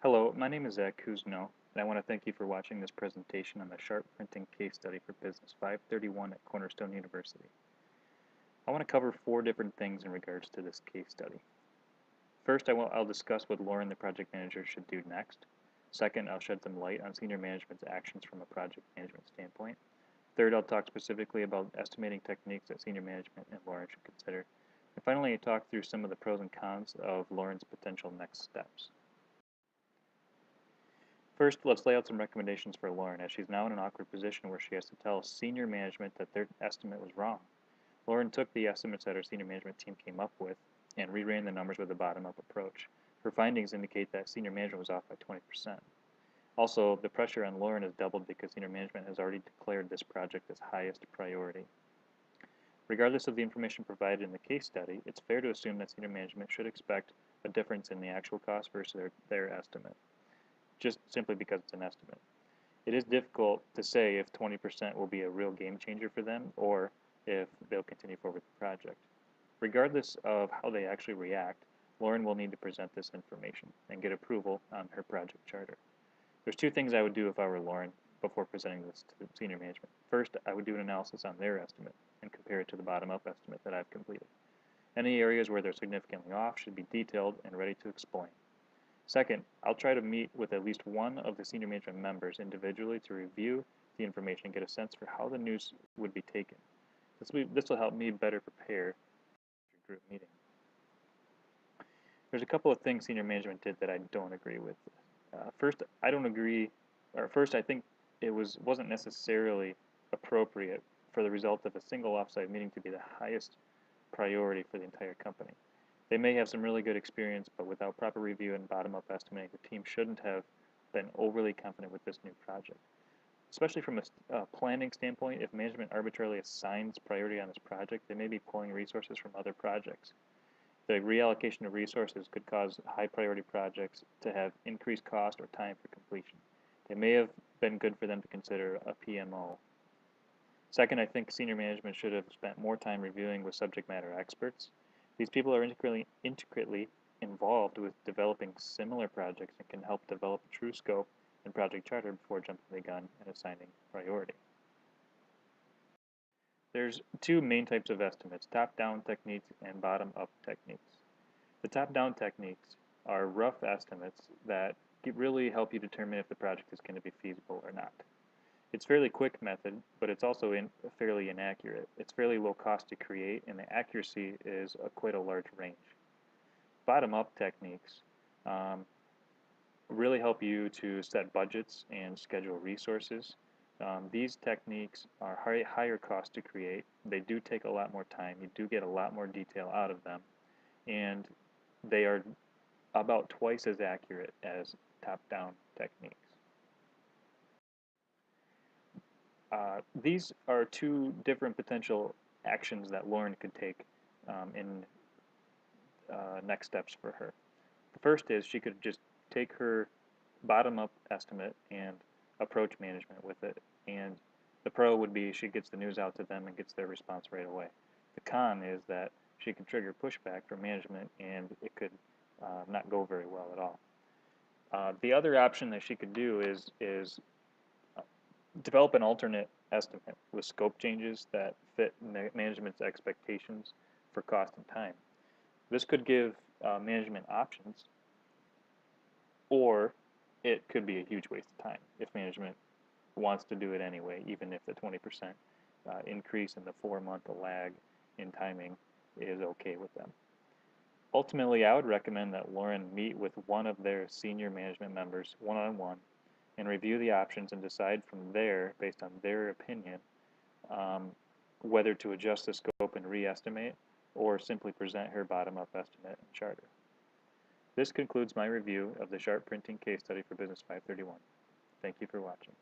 Hello, my name is Zach Kuzno, and I want to thank you for watching this presentation on the Sharp Printing Case Study for Business 531 at Cornerstone University. I want to cover 4 different things in regards to this case study. First, I'll discuss what Lauren, the project manager, should do next. Second, I'll shed some light on senior management's actions from a project management standpoint. Third, I'll talk specifically about estimating techniques that senior management and Lauren should consider. And finally, I'll talk through some of the pros and cons of Lauren's potential next steps. First, let's lay out some recommendations for Lauren, as she's now in an awkward position where she has to tell senior management that their estimate was wrong. Lauren took the estimates that her senior management team came up with and reran the numbers with a bottom-up approach. Her findings indicate that senior management was off by 20%. Also, the pressure on Lauren has doubled because senior management has already declared this project as highest priority. Regardless of the information provided in the case study, it's fair to assume that senior management should expect a difference in the actual cost versus their estimate, just simply because it's an estimate. It is difficult to say if 20% will be a real game changer for them or if they'll continue forward with the project. Regardless of how they actually react, Lauren will need to present this information and get approval on her project charter. There's 2 things I would do if I were Lauren before presenting this to senior management. First, I would do an analysis on their estimate and compare it to the bottom-up estimate that I've completed. Any areas where they're significantly off should be detailed and ready to explain. Second, I'll try to meet with at least one of the senior management members individually to review the information and get a sense for how the news would be taken. This will help me better prepare for your group meeting. There's a couple of things senior management did that I don't agree with. First, I think it wasn't necessarily appropriate for the result of a single offsite meeting to be the highest priority for the entire company. They may have some really good experience, but without proper review and bottom-up estimating, the team shouldn't have been overly confident with this new project. Especially from a planning standpoint, if management arbitrarily assigns priority on this project, they may be pulling resources from other projects. The reallocation of resources could cause high-priority projects to have increased cost or time for completion. It may have been good for them to consider a PMO. Second, I think senior management should have spent more time reviewing with subject matter experts. These people are intricately involved with developing similar projects and can help develop true scope and project charter before jumping the gun and assigning priority. There's 2 main types of estimates, top-down techniques and bottom-up techniques. The top-down techniques are rough estimates that really help you determine if the project is going to be feasible or not. It's a fairly quick method, but it's also fairly inaccurate. It's fairly low cost to create, and the accuracy is quite a large range. Bottom-up techniques really help you to set budgets and schedule resources. These techniques are higher cost to create. They do take a lot more time. You do get a lot more detail out of them, and they are about twice as accurate as top-down techniques. These are 2 different potential actions that Lauren could take in next steps for her. The first is she could just take her bottom-up estimate and approach management with it, and the pro would be she gets the news out to them and gets their response right away. The con is that she can trigger pushback from management and it could not go very well at all. The other option that she could do is develop an alternate estimate with scope changes that fit management's expectations for cost and time. This could give management options, or it could be a huge waste of time if management wants to do it anyway, even if the 20% increase in the 4-month lag in timing is okay with them. Ultimately, I would recommend that Lauren meet with one of their senior management members one-on-one and review the options and decide from there, based on their opinion, whether to adjust the scope and re-estimate or simply present her bottom-up estimate and charter. This concludes my review of the Sharp Printing Case Study for Business 531. Thank you for watching.